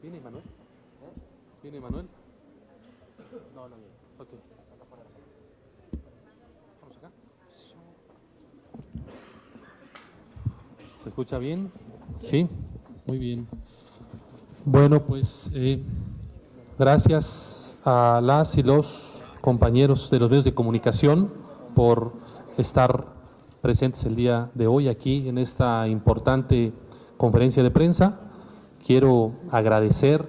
¿Viene Manuel? ¿Viene Manuel? No, no viene. Ok. Vamos acá. ¿Se escucha bien? Sí, muy bien. Bueno, pues gracias a las y los compañeros de los medios de comunicación por estar presentes el día de hoy aquí en esta importante conferencia de prensa. Quiero agradecer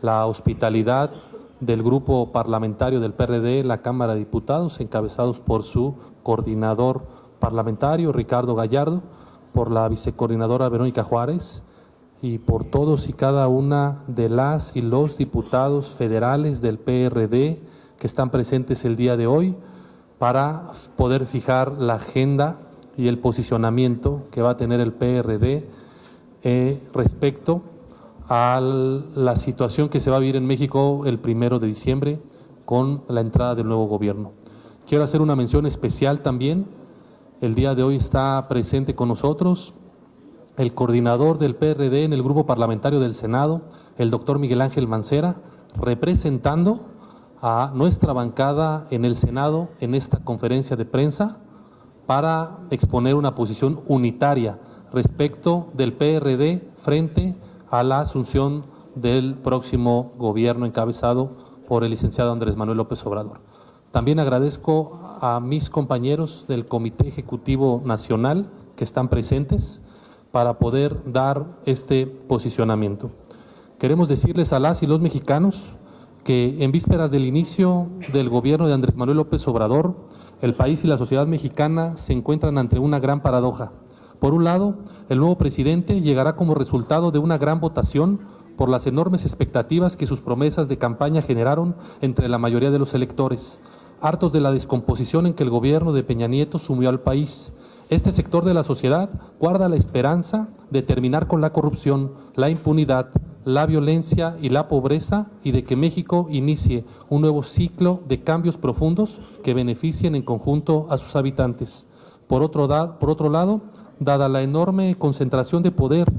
la hospitalidad del grupo parlamentario del PRD en la Cámara de Diputados, encabezados por su coordinador parlamentario, Ricardo Gallardo, por la vicecoordinadora Verónica Juárez y por todos y cada una de las y los diputados federales del PRD que están presentes el día de hoy para poder fijar la agenda y el posicionamiento que va a tener el PRD respecto a la situación que se va a vivir en México el 1 de diciembre con la entrada del nuevo gobierno. Quiero hacer una mención especial también. El día de hoy está presente con nosotros el coordinador del PRD en el grupo parlamentario del Senado, el doctor Miguel Ángel Mancera, representando a nuestra bancada en el Senado en esta conferencia de prensa para exponer una posición unitaria respecto del PRD frente a la asunción del próximo gobierno encabezado por el licenciado Andrés Manuel López Obrador. También agradezco a mis compañeros del Comité Ejecutivo Nacional que están presentes para poder dar este posicionamiento. Queremos decirles a las y los mexicanos que en vísperas del inicio del gobierno de Andrés Manuel López Obrador, el país y la sociedad mexicana se encuentran ante una gran paradoja. Por un lado, el nuevo presidente llegará como resultado de una gran votación por las enormes expectativas que sus promesas de campaña generaron entre la mayoría de los electores, hartos de la descomposición en que el gobierno de Peña Nieto sumió al país. Este sector de la sociedad guarda la esperanza de terminar con la corrupción, la impunidad, la violencia y la pobreza y de que México inicie un nuevo ciclo de cambios profundos que beneficien en conjunto a sus habitantes. Por otro lado, dada la enorme concentración de poder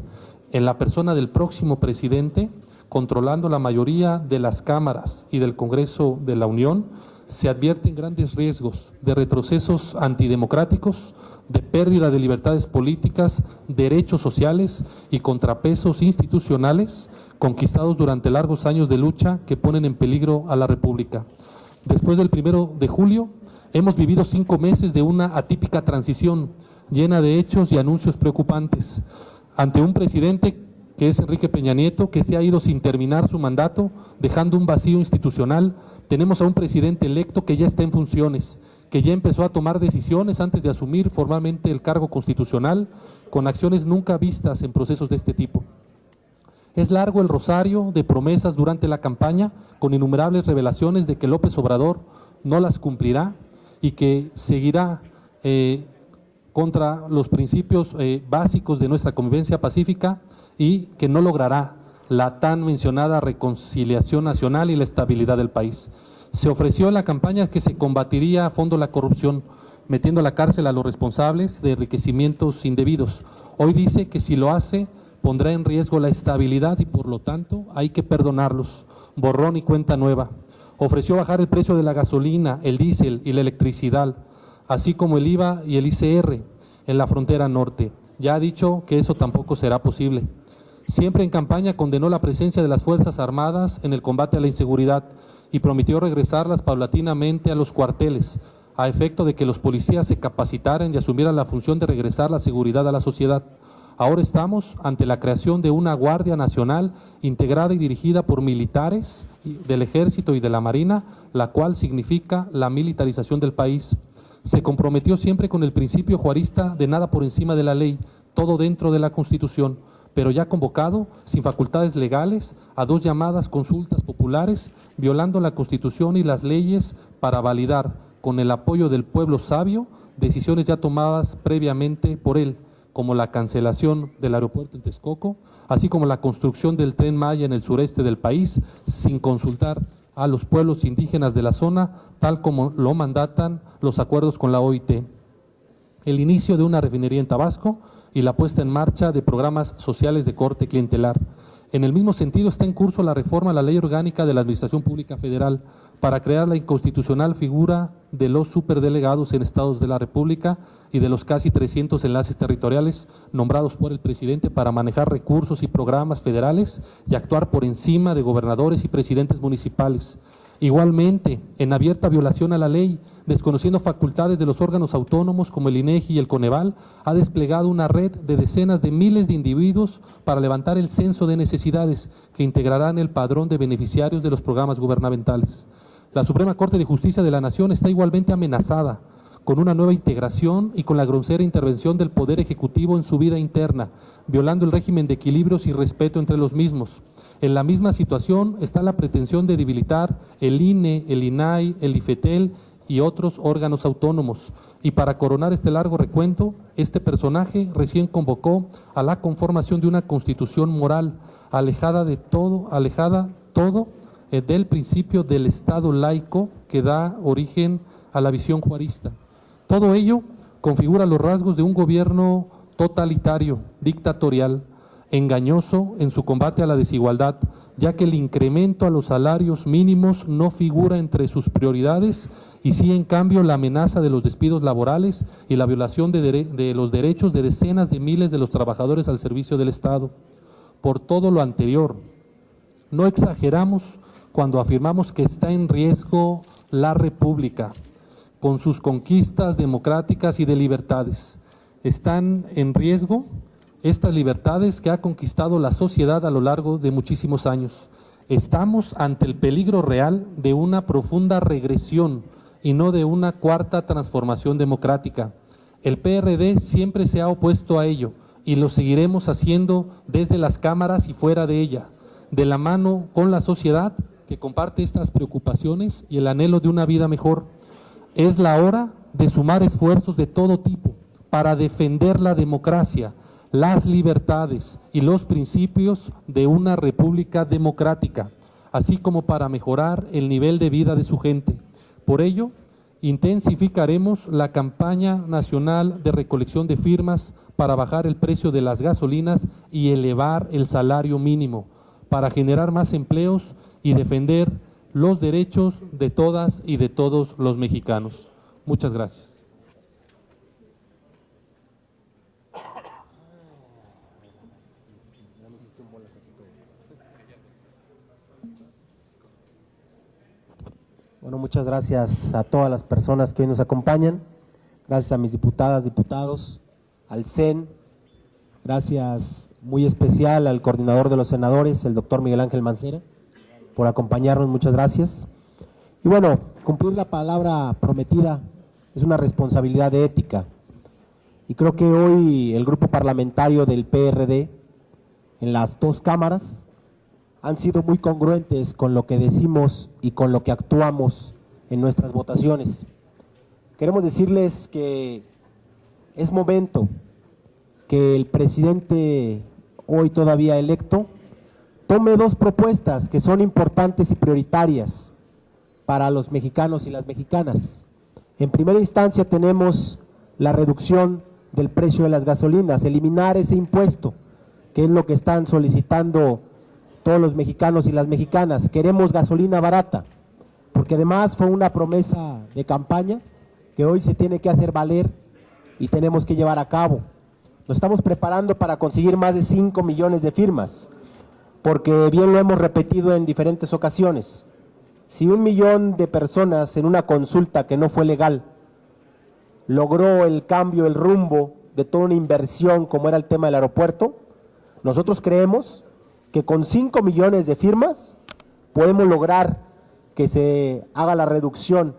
en la persona del próximo presidente, controlando la mayoría de las cámaras y del Congreso de la Unión, se advierten grandes riesgos de retrocesos antidemocráticos, de pérdida de libertades políticas, derechos sociales y contrapesos institucionales conquistados durante largos años de lucha que ponen en peligro a la República. Después del 1 de julio, hemos vivido 5 meses de una atípica transición llena de hechos y anuncios preocupantes. Ante un presidente que es Enrique Peña Nieto, que se ha ido sin terminar su mandato, dejando un vacío institucional, tenemos a un presidente electo que ya está en funciones, que ya empezó a tomar decisiones antes de asumir formalmente el cargo constitucional, con acciones nunca vistas en procesos de este tipo. Es largo el rosario de promesas durante la campaña, con innumerables revelaciones de que López Obrador no las cumplirá y que seguirá contra los principios básicos de nuestra convivencia pacífica y que no logrará la tan mencionada reconciliación nacional y la estabilidad del país. Se ofreció en la campaña que se combatiría a fondo la corrupción, metiendo a la cárcel a los responsables de enriquecimientos indebidos. Hoy dice que si lo hace, pondrá en riesgo la estabilidad y por lo tanto hay que perdonarlos. Borrón y cuenta nueva. Ofreció bajar el precio de la gasolina, el diésel y la electricidad, así como el IVA y el ICR en la frontera norte. Ya ha dicho que eso tampoco será posible. Siempre en campaña condenó la presencia de las Fuerzas Armadas en el combate a la inseguridad y prometió regresarlas paulatinamente a los cuarteles, a efecto de que los policías se capacitaran y asumieran la función de regresar la seguridad a la sociedad. Ahora estamos ante la creación de una Guardia Nacional integrada y dirigida por militares del Ejército y de la Marina, la cual significa la militarización del país. Se comprometió siempre con el principio juarista de nada por encima de la ley, todo dentro de la Constitución, pero ya convocado, sin facultades legales, a 2 llamadas consultas populares, violando la Constitución y las leyes para validar, con el apoyo del pueblo sabio, decisiones ya tomadas previamente por él, como la cancelación del aeropuerto en Texcoco, así como la construcción del Tren Maya en el sureste del país, sin consultar a los pueblos indígenas de la zona, tal como lo mandatan los acuerdos con la OIT. El inicio de una refinería en Tabasco y la puesta en marcha de programas sociales de corte clientelar. En el mismo sentido está en curso la reforma a la Ley Orgánica de la Administración Pública Federal para crear la inconstitucional figura de los superdelegados en estados de la República y de los casi 300 enlaces territoriales nombrados por el presidente para manejar recursos y programas federales y actuar por encima de gobernadores y presidentes municipales. Igualmente, en abierta violación a la ley, desconociendo facultades de los órganos autónomos como el INEGI y el Coneval, ha desplegado una red de decenas de miles de individuos para levantar el censo de necesidades que integrarán el padrón de beneficiarios de los programas gubernamentales. La Suprema Corte de Justicia de la Nación está igualmente amenazada con una nueva integración y con la grosera intervención del Poder Ejecutivo en su vida interna, violando el régimen de equilibrios y respeto entre los mismos. En la misma situación está la pretensión de debilitar el INE, el INAI, el IFETEL y otros órganos autónomos. Y para coronar este largo recuento, este personaje recién convocó a la conformación de una constitución moral, alejada del principio del Estado laico que da origen a la visión juarista. Todo ello configura los rasgos de un gobierno totalitario, dictatorial, engañoso en su combate a la desigualdad, ya que el incremento a los salarios mínimos no figura entre sus prioridades y sí, en cambio, la amenaza de los despidos laborales y la violación de los derechos de decenas de miles de los trabajadores al servicio del Estado. Por todo lo anterior, no exageramos cuando afirmamos que está en riesgo la República, con sus conquistas democráticas y de libertades. Están en riesgo estas libertades que ha conquistado la sociedad a lo largo de muchísimos años. Estamos ante el peligro real de una profunda regresión y no de una cuarta transformación democrática. El PRD siempre se ha opuesto a ello y lo seguiremos haciendo desde las cámaras y fuera de ella, de la mano con la sociedad que comparte estas preocupaciones y el anhelo de una vida mejor. Es la hora de sumar esfuerzos de todo tipo para defender la democracia, las libertades y los principios de una república democrática, así como para mejorar el nivel de vida de su gente. Por ello, intensificaremos la campaña nacional de recolección de firmas para bajar el precio de las gasolinas y elevar el salario mínimo, para generar más empleos y defender los derechos de todas y de todos los mexicanos. Muchas gracias. Bueno, muchas gracias a todas las personas que hoy nos acompañan, gracias a mis diputadas, diputados, al CEN, gracias muy especial al coordinador de los senadores, el doctor Miguel Ángel Mancera, por acompañarnos, muchas gracias. Y bueno, cumplir la palabra prometida es una responsabilidad ética, y creo que hoy el grupo parlamentario del PRD, en las dos cámaras, han sido muy congruentes con lo que decimos y con lo que actuamos en nuestras votaciones. Queremos decirles que es momento que el presidente hoy todavía electo tome dos propuestas que son importantes y prioritarias para los mexicanos y las mexicanas. En primera instancia tenemos la reducción del precio de las gasolinas, eliminar ese impuesto, que es lo que están solicitando todos los mexicanos y las mexicanas. Queremos gasolina barata, porque además fue una promesa de campaña que hoy se tiene que hacer valer y tenemos que llevar a cabo. Nos estamos preparando para conseguir más de 5 millones de firmas, porque bien lo hemos repetido en diferentes ocasiones. Si 1 millón de personas en una consulta que no fue legal logró el cambio, el rumbo de toda una inversión como era el tema del aeropuerto, nosotros creemos que con 5 millones de firmas podemos lograr que se haga la reducción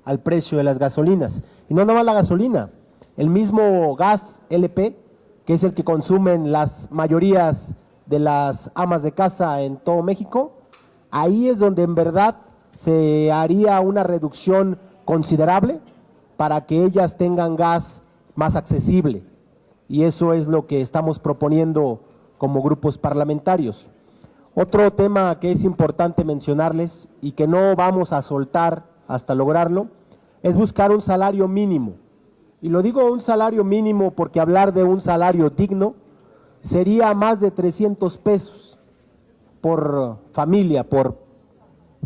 al precio de las gasolinas. Y no nada más la gasolina, el mismo gas LP, que es el que consumen las mayorías de las amas de casa en todo México, ahí es donde en verdad se haría una reducción considerable para que ellas tengan gas más accesible. Y eso es lo que estamos proponiendo como grupos parlamentarios. Otro tema que es importante mencionarles y que no vamos a soltar hasta lograrlo es buscar un salario mínimo. Y lo digo un salario mínimo porque hablar de un salario digno sería más de 300 pesos por familia, por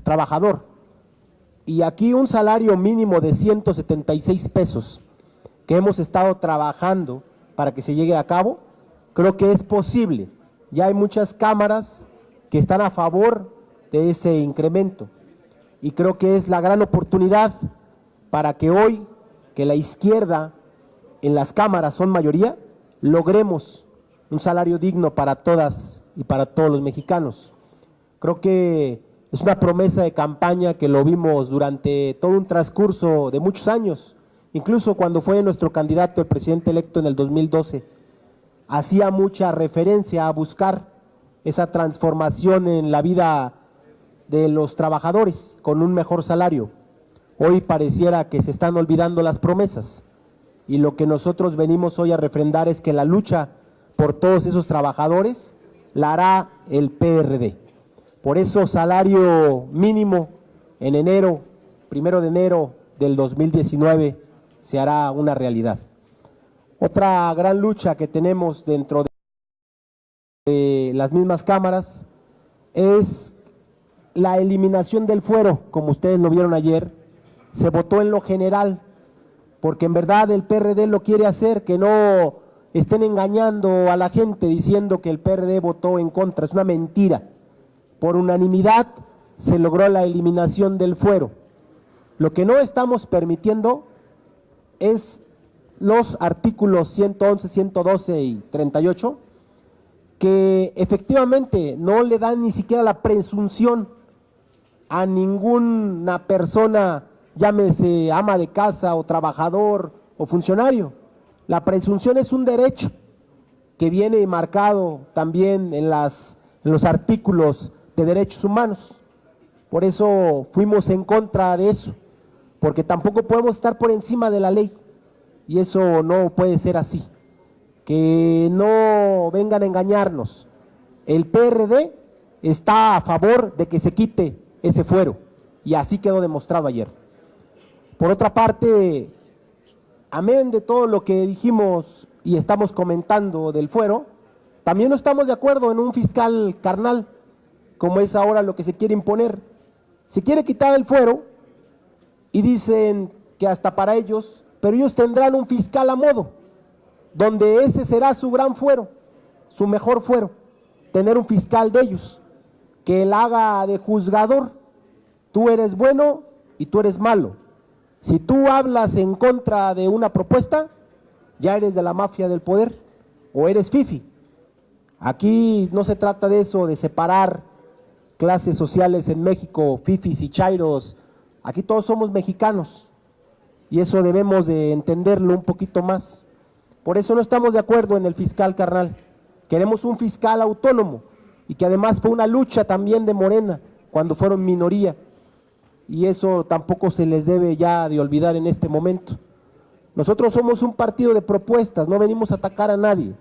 trabajador. Y aquí un salario mínimo de 176 pesos que hemos estado trabajando para que se llegue a cabo, creo que es posible. Ya hay muchas cámaras que están a favor de ese incremento y creo que es la gran oportunidad para que hoy, que la izquierda en las cámaras son mayoría, logremos un salario digno para todas y para todos los mexicanos. Creo que es una promesa de campaña que lo vimos durante todo un transcurso de muchos años, incluso cuando fue nuestro candidato, el presidente electo en el 2012, hacía mucha referencia a buscar esa transformación en la vida de los trabajadores con un mejor salario. Hoy pareciera que se están olvidando las promesas y lo que nosotros venimos hoy a refrendar es que la lucha por todos esos trabajadores la hará el PRD. Por eso salario mínimo en enero, 1 de enero del 2019 se hará una realidad. Otra gran lucha que tenemos dentro de las mismas cámaras es la eliminación del fuero, como ustedes lo vieron ayer. Se votó en lo general, porque en verdad el PRD lo quiere hacer, que no estén engañando a la gente diciendo que el PRD votó en contra, es una mentira. Por unanimidad se logró la eliminación del fuero. Lo que no estamos permitiendo es los artículos 111, 112 y 38, que efectivamente no le dan ni siquiera la presunción a ninguna persona, llámese ama de casa o trabajador o funcionario. La presunción es un derecho que viene marcado también en los artículos de derechos humanos. Por eso fuimos en contra de eso, porque tampoco podemos estar por encima de la ley y eso no puede ser así. Que no vengan a engañarnos. El PRD está a favor de que se quite ese fuero y así quedó demostrado ayer. Por otra parte, amén de todo lo que dijimos y estamos comentando del fuero, también no estamos de acuerdo en un fiscal carnal, como es ahora lo que se quiere imponer. Se quiere quitar el fuero y dicen que hasta para ellos, pero ellos tendrán un fiscal a modo, donde ese será su gran fuero, su mejor fuero, tener un fiscal de ellos, que él haga de juzgador. Tú eres bueno y tú eres malo. Si tú hablas en contra de una propuesta, ya eres de la mafia del poder o eres fifi. Aquí no se trata de eso, de separar clases sociales en México, fifis y chairos. Aquí todos somos mexicanos y eso debemos de entenderlo un poquito más. Por eso no estamos de acuerdo en el fiscal carnal. Queremos un fiscal autónomo y que además fue una lucha también de Morena cuando fueron minoría. Y eso tampoco se les debe ya de olvidar en este momento. Nosotros somos un partido de propuestas, no venimos a atacar a nadie.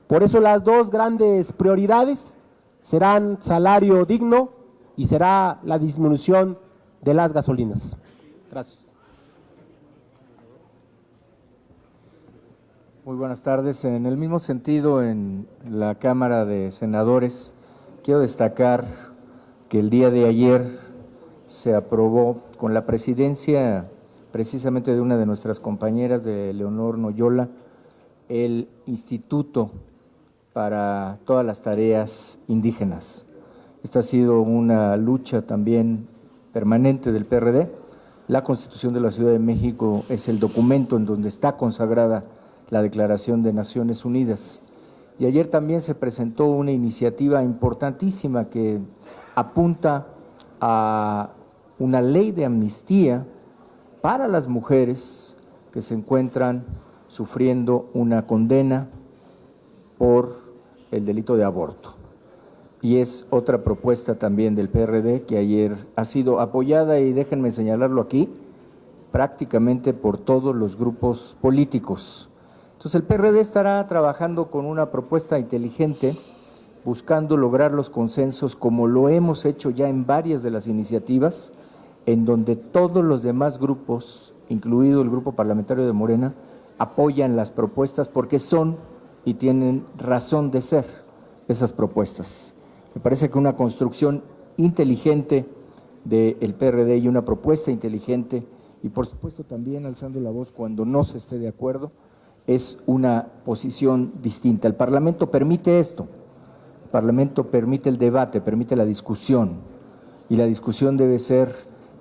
Por eso las dos grandes prioridades serán salario digno y será la disminución de las gasolinas. Gracias. Muy buenas tardes. En el mismo sentido, en la Cámara de Senadores, quiero destacar que el día de ayer se aprobó con la presidencia precisamente de una de nuestras compañeras, de Leonor Noyola, el Instituto para todas las tareas indígenas. Esta ha sido una lucha también permanente del PRD. La Constitución de la Ciudad de México es el documento en donde está consagrada la Declaración de Naciones Unidas. Y ayer también se presentó una iniciativa importantísima que apunta a una ley de amnistía para las mujeres que se encuentran sufriendo una condena por el delito de aborto. Y es otra propuesta también del PRD que ayer ha sido apoyada, y déjenme señalarlo aquí, prácticamente por todos los grupos políticos. Entonces el PRD estará trabajando con una propuesta inteligente buscando lograr los consensos como lo hemos hecho ya en varias de las iniciativas, en donde todos los demás grupos, incluido el grupo parlamentario de Morena, apoyan las propuestas porque son y tienen razón de ser esas propuestas. Me parece que una construcción inteligente del PRD y una propuesta inteligente, y por supuesto también alzando la voz cuando no se esté de acuerdo, es una posición distinta. El Parlamento permite esto, el Parlamento permite el debate, permite la discusión, y la discusión debe ser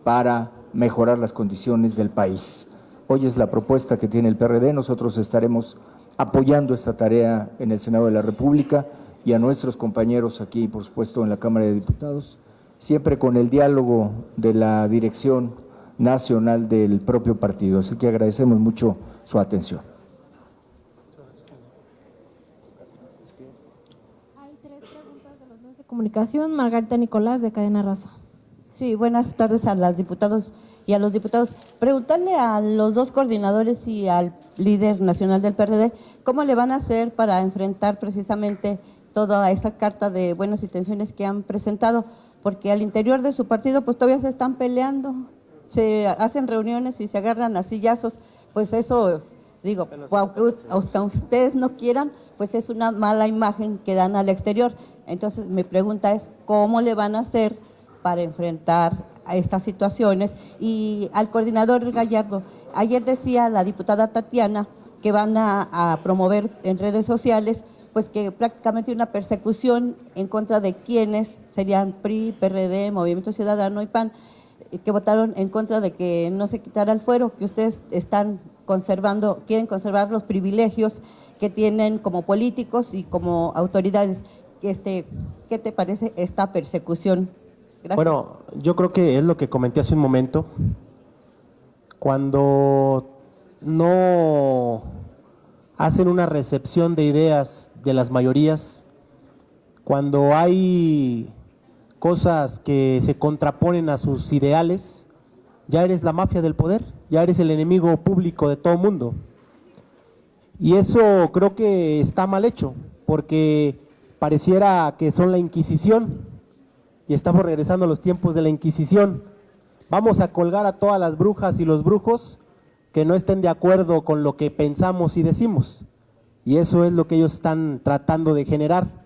para mejorar las condiciones del país. Hoy es la propuesta que tiene el PRD, nosotros estaremos apoyando esta tarea en el Senado de la República y a nuestros compañeros aquí, por supuesto, en la Cámara de Diputados, siempre con el diálogo de la dirección nacional del propio partido. Así que agradecemos mucho su atención. Hay 3 preguntas de los medios de comunicación. Margarita Nicolás, de Cadena Raza. Sí, buenas tardes a las diputadas y a los diputados. Preguntarle a los dos coordinadores y al líder nacional del PRD, ¿cómo le van a hacer para enfrentar precisamente toda esa carta de buenas intenciones que han presentado? Porque al interior de su partido pues todavía se están peleando, se hacen reuniones y se agarran a sillazos, pues eso, digo, hasta ustedes no quieran, pues es una mala imagen que dan al exterior. Entonces mi pregunta es, ¿cómo le van a hacer para enfrentar a estas situaciones? Y al coordinador Gallardo, ayer decía la diputada Tatiana que van a promover en redes sociales pues que prácticamente una persecución en contra de quienes serían PRI, PRD, Movimiento Ciudadano y PAN, que votaron en contra de que no se quitara el fuero, que ustedes están conservando, quieren conservar los privilegios que tienen como políticos y como autoridades. ¿Qué te parece esta persecución? Gracias. Bueno, yo creo que es lo que comenté hace un momento. Cuando no hacen una recepción de ideas de las mayorías, cuando hay cosas que se contraponen a sus ideales, ya eres la mafia del poder, ya eres el enemigo público de todo mundo. Y eso creo que está mal hecho, porque pareciera que son la Inquisición, y estamos regresando a los tiempos de la Inquisición. Vamos a colgar a todas las brujas y los brujos que no estén de acuerdo con lo que pensamos y decimos. Y eso es lo que ellos están tratando de generar.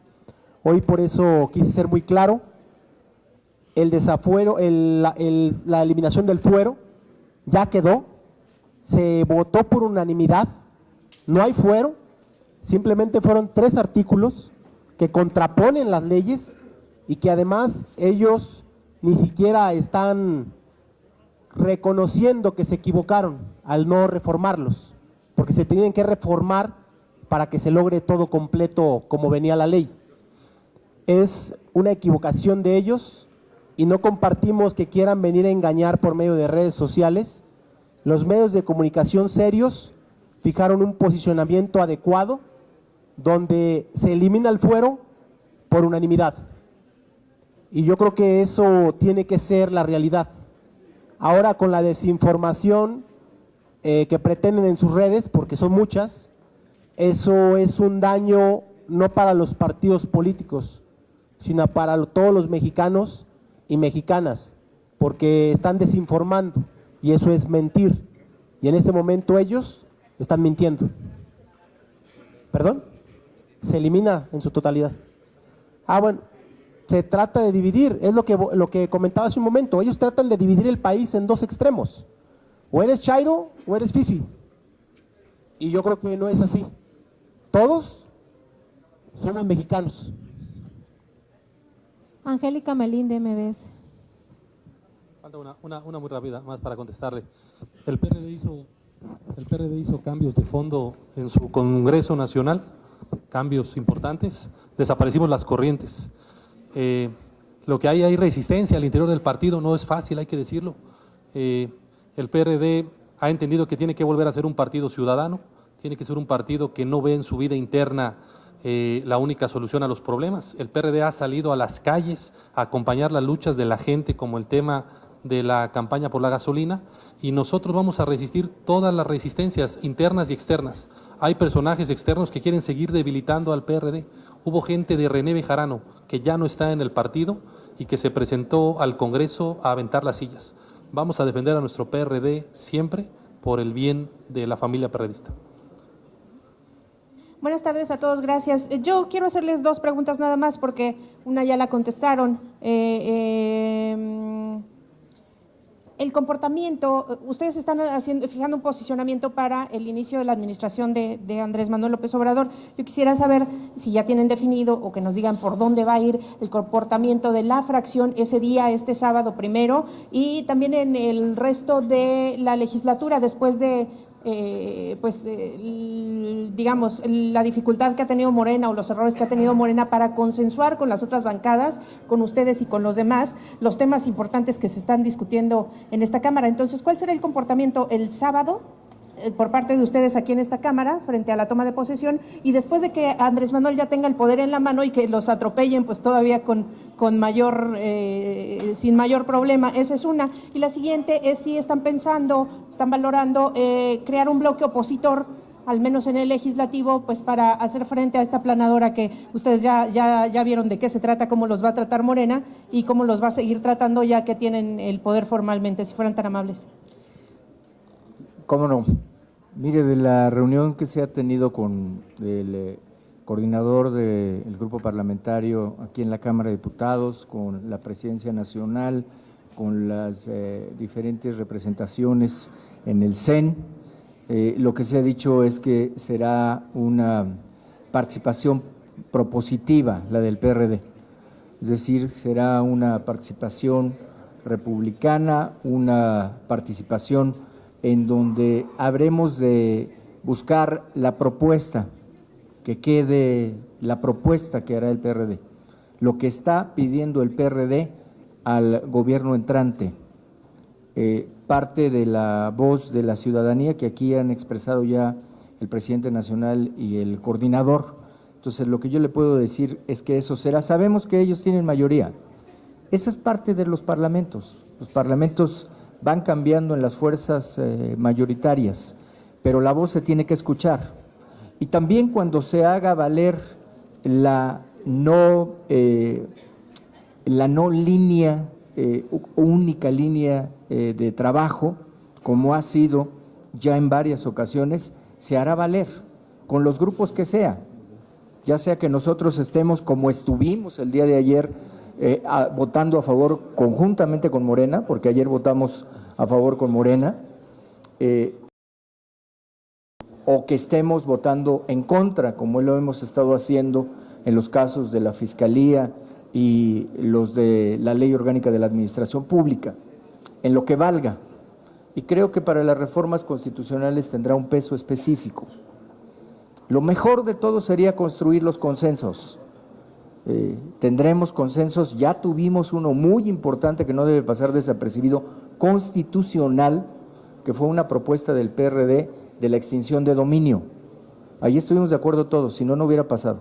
Hoy por eso quise ser muy claro, el desafuero, la eliminación del fuero ya quedó, se votó por unanimidad, no hay fuero, simplemente fueron 3 artículos que contraponen las leyes y que además ellos ni siquiera están reconociendo que se equivocaron al no reformarlos, porque se tienen que reformar para que se logre todo completo como venía la ley. Es una equivocación de ellos y no compartimos que quieran venir a engañar por medio de redes sociales. Los medios de comunicación serios fijaron un posicionamiento adecuado donde se elimina el fuero por unanimidad. Y yo creo que eso tiene que ser la realidad. Ahora con la desinformación que pretenden en sus redes, porque son muchas, eso es un daño no para los partidos políticos, sino para todos los mexicanos y mexicanas, porque están desinformando y eso es mentir. Y en este momento ellos están mintiendo. ¿Perdón? Se elimina en su totalidad. Bueno, se trata de dividir, es lo que comentaba hace un momento. Ellos tratan de dividir el país en 2 extremos. O eres chairo o eres fifi. Y yo creo que no es así. Todos somos mexicanos. Angélica Melín, de MBS. Falta una muy rápida, más para contestarle. El PRD hizo cambios de fondo en su Congreso Nacional, cambios importantes. Desaparecimos las corrientes. Lo que hay resistencia al interior del partido, no es fácil, hay que decirlo. El PRD ha entendido que tiene que volver a ser un partido ciudadano, tiene que ser un partido que no ve en su vida interna la única solución a los problemas. El PRD ha salido a las calles a acompañar las luchas de la gente, como el tema de la campaña por la gasolina, y nosotros vamos a resistir todas las resistencias internas y externas. Hay personajes externos que quieren seguir debilitando al PRD. Hubo gente de René Bejarano, que ya no está en el partido y que se presentó al Congreso a aventar las sillas. Vamos a defender a nuestro PRD siempre por el bien de la familia perredista. Buenas tardes a todos, gracias. Yo quiero hacerles dos preguntas nada más porque una ya la contestaron. El comportamiento, ustedes están fijando un posicionamiento para el inicio de la administración de Andrés Manuel López Obrador. Yo quisiera saber si ya tienen definido o que nos digan por dónde va a ir el comportamiento de la fracción ese día, este sábado primero, y también en el resto de la legislatura después de digamos, la dificultad que ha tenido Morena o los errores que ha tenido Morena para consensuar con las otras bancadas, con ustedes y con los demás, los temas importantes que se están discutiendo en esta Cámara. Entonces, ¿cuál será el comportamiento el sábado por parte de ustedes aquí en esta Cámara frente a la toma de posesión y después de que Andrés Manuel ya tenga el poder en la mano y que los atropellen pues todavía con mayor, sin mayor problema? Esa es una. Y la siguiente es si están pensando, están valorando crear un bloque opositor, al menos en el legislativo, pues para hacer frente a esta planadora que ustedes ya vieron de qué se trata, cómo los va a tratar Morena y cómo los va a seguir tratando ya que tienen el poder formalmente, si fueran tan amables. ¿Cómo no? Mire, de la reunión que se ha tenido con el coordinador del grupo parlamentario aquí en la Cámara de Diputados, con la Presidencia Nacional, con las diferentes representaciones en el CEN, lo que se ha dicho es que será una participación propositiva la del PRD, es decir, será una participación republicana, una participación en donde habremos de buscar la propuesta, que quede la propuesta que hará el PRD, lo que está pidiendo el PRD al gobierno entrante, parte de la voz de la ciudadanía que aquí han expresado ya el presidente nacional y el coordinador. Entonces, lo que yo le puedo decir es que eso será, sabemos que ellos tienen mayoría, esa es parte de los parlamentos van cambiando en las fuerzas mayoritarias, pero la voz se tiene que escuchar. Y también cuando se haga valer la no línea, única línea de trabajo, como ha sido ya en varias ocasiones, se hará valer con los grupos que sea, ya sea que nosotros estemos como estuvimos el día de ayer, votando a favor conjuntamente con Morena, porque ayer votamos a favor con Morena, o que estemos votando en contra, como lo hemos estado haciendo en los casos de la Fiscalía y los de la Ley Orgánica de la Administración Pública, en lo que valga. Y creo que para las reformas constitucionales tendrá un peso específico. Lo mejor de todo sería construir los consensos. Tendremos consensos, ya tuvimos uno muy importante que no debe pasar desapercibido, constitucional, que fue una propuesta del PRD de la extinción de dominio. Ahí estuvimos de acuerdo todos, si no, no hubiera pasado,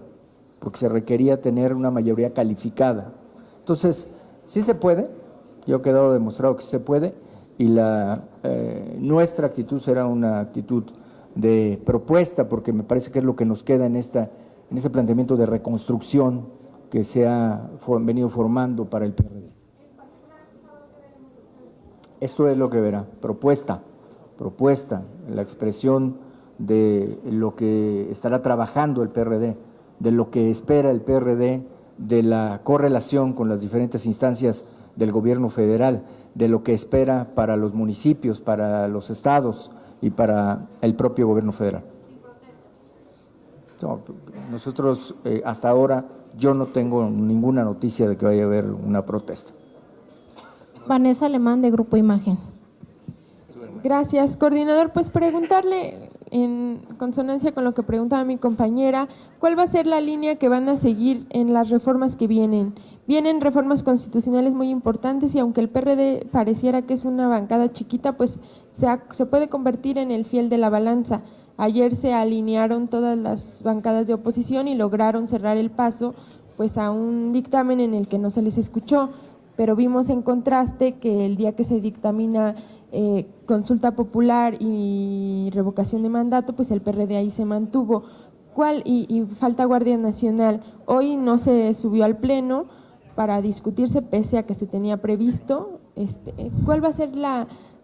porque se requería tener una mayoría calificada. Entonces, sí se puede, yo he quedado demostrado que se puede, y nuestra actitud será una actitud de propuesta, porque me parece que es lo que nos queda en ese planteamiento de reconstrucción que se ha venido formando para el PRD. Esto es lo que verá, propuesta, la expresión de lo que estará trabajando el PRD, de lo que espera el PRD, de la correlación con las diferentes instancias del gobierno federal, de lo que espera para los municipios, para los estados y para el propio gobierno federal. No, nosotros hasta ahora yo no tengo ninguna noticia de que vaya a haber una protesta. Vanessa Alemán, de Grupo Imagen. Gracias, coordinador. Pues preguntarle, en consonancia con lo que preguntaba mi compañera, ¿cuál va a ser la línea que van a seguir en las reformas que vienen? Vienen reformas constitucionales muy importantes y aunque el PRD pareciera que es una bancada chiquita, pues se puede convertir en el fiel de la balanza. Ayer se alinearon todas las bancadas de oposición y lograron cerrar el paso pues a un dictamen en el que no se les escuchó, pero vimos en contraste que el día que se dictamina consulta popular y revocación de mandato, pues el PRD ahí se mantuvo. y falta Guardia Nacional. Hoy no se subió al Pleno para discutirse pese a que se tenía previsto. ¿Cuál va a ser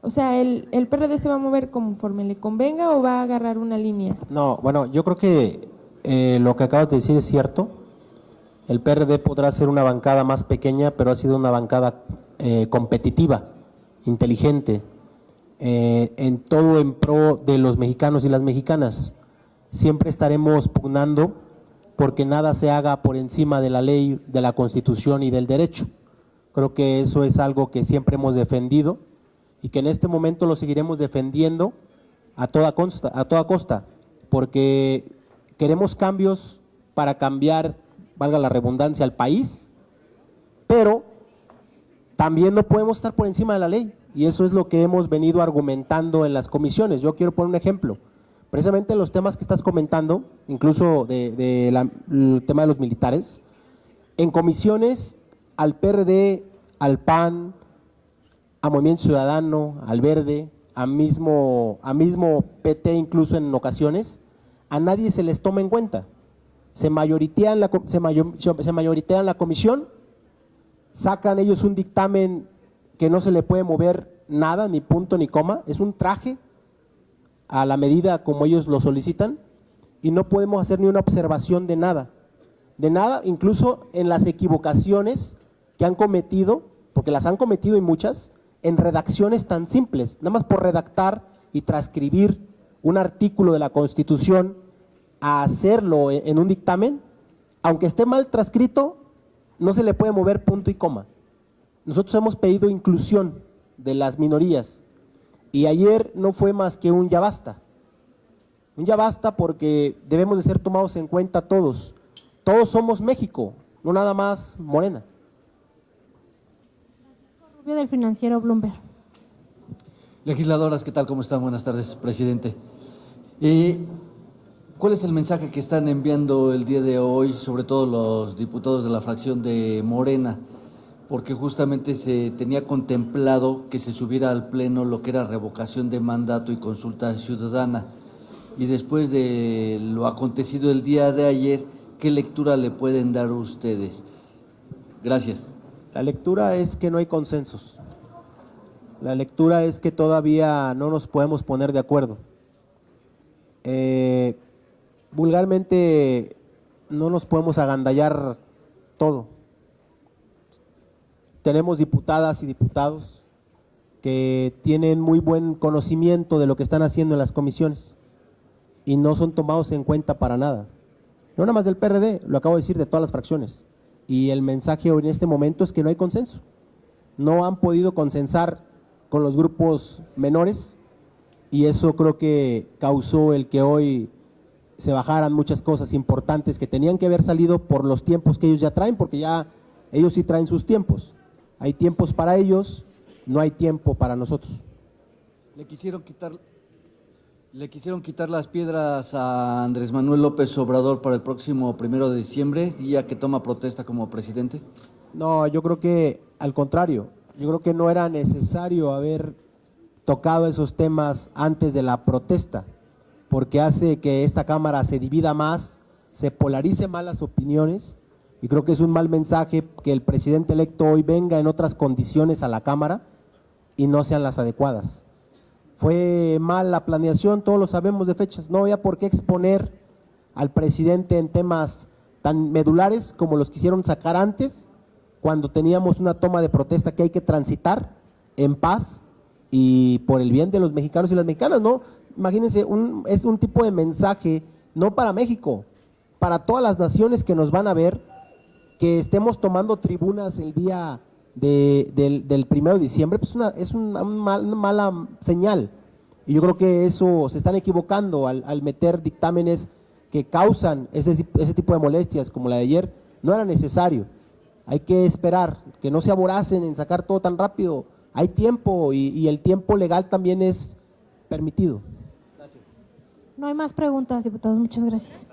o sea, el PRD se va a mover conforme le convenga o va a agarrar una línea? No, bueno, yo creo que lo que acabas de decir es cierto. El PRD podrá ser una bancada más pequeña, pero ha sido una bancada competitiva, inteligente, en todo en pro de los mexicanos y las mexicanas. Siempre estaremos pugnando porque nada se haga por encima de la ley, de la Constitución y del derecho. Creo que eso es algo que siempre hemos defendido y que en este momento lo seguiremos defendiendo a toda costa, porque queremos cambios para cambiar, valga la redundancia, al país, pero también no podemos estar por encima de la ley, y eso es lo que hemos venido argumentando en las comisiones. Yo quiero poner un ejemplo, precisamente los temas que estás comentando, incluso el tema de los militares, en comisiones al PRD, al PAN, a Movimiento Ciudadano, al Verde, a mismo PT incluso en ocasiones, a nadie se les toma en cuenta. Se mayoritean la comisión, sacan ellos un dictamen que no se le puede mover nada, ni punto ni coma, es un traje a la medida como ellos lo solicitan y no podemos hacer ni una observación de nada, incluso en las equivocaciones que han cometido, porque las han cometido y muchas, en redacciones tan simples, nada más por redactar y transcribir un artículo de la Constitución a hacerlo en un dictamen, aunque esté mal transcrito, no se le puede mover punto y coma. Nosotros hemos pedido inclusión de las minorías y ayer no fue más que un ya basta. Un ya basta porque debemos de ser tomados en cuenta todos. Todos somos México, no nada más Morena. Rubio del Financiero Bloomberg. Legisladoras, ¿qué tal? ¿Cómo están? Buenas tardes, presidente. ¿Cuál es el mensaje que están enviando el día de hoy, sobre todo los diputados de la fracción de Morena? Porque justamente se tenía contemplado que se subiera al Pleno lo que era revocación de mandato y consulta ciudadana. Y después de lo acontecido el día de ayer, ¿qué lectura le pueden dar ustedes? Gracias. La lectura es que no hay consensos. La lectura es que todavía no nos podemos poner de acuerdo. Vulgarmente no nos podemos agandallar todo. Tenemos diputadas y diputados que tienen muy buen conocimiento de lo que están haciendo en las comisiones y no son tomados en cuenta para nada. No nada más del PRD, lo acabo de decir, de todas las fracciones. Y el mensaje hoy en este momento es que no hay consenso. No han podido consensar con los grupos menores y eso creo que causó el que hoy se bajaran muchas cosas importantes que tenían que haber salido por los tiempos que ellos ya traen, porque ya ellos sí traen sus tiempos. Hay tiempos para ellos, no hay tiempo para nosotros. Le quisieron quitar las piedras a Andrés Manuel López Obrador para el próximo 1 de diciembre, día que toma protesta como presidente. No, yo creo que al contrario, yo creo que no era necesario haber tocado esos temas antes de la protesta, porque hace que esta Cámara se divida más, se polarice más las opiniones, y creo que es un mal mensaje que el presidente electo hoy venga en otras condiciones a la Cámara y no sean las adecuadas. Fue mal la planeación, todos lo sabemos de fechas, no había por qué exponer al presidente en temas tan medulares como los quisieron sacar antes, cuando teníamos una toma de protesta que hay que transitar en paz y por el bien de los mexicanos y las mexicanas, ¿no? Imagínense, es un tipo de mensaje, no para México, para todas las naciones que nos van a ver, que estemos tomando tribunas el día del 1 de diciembre, pues es una mala señal. Y yo creo que eso se están equivocando al meter dictámenes que causan ese tipo de molestias como la de ayer. No era necesario. Hay que esperar, que no se aboracen en sacar todo tan rápido. Hay tiempo y el tiempo legal también es permitido. No hay más preguntas, diputados. Muchas gracias.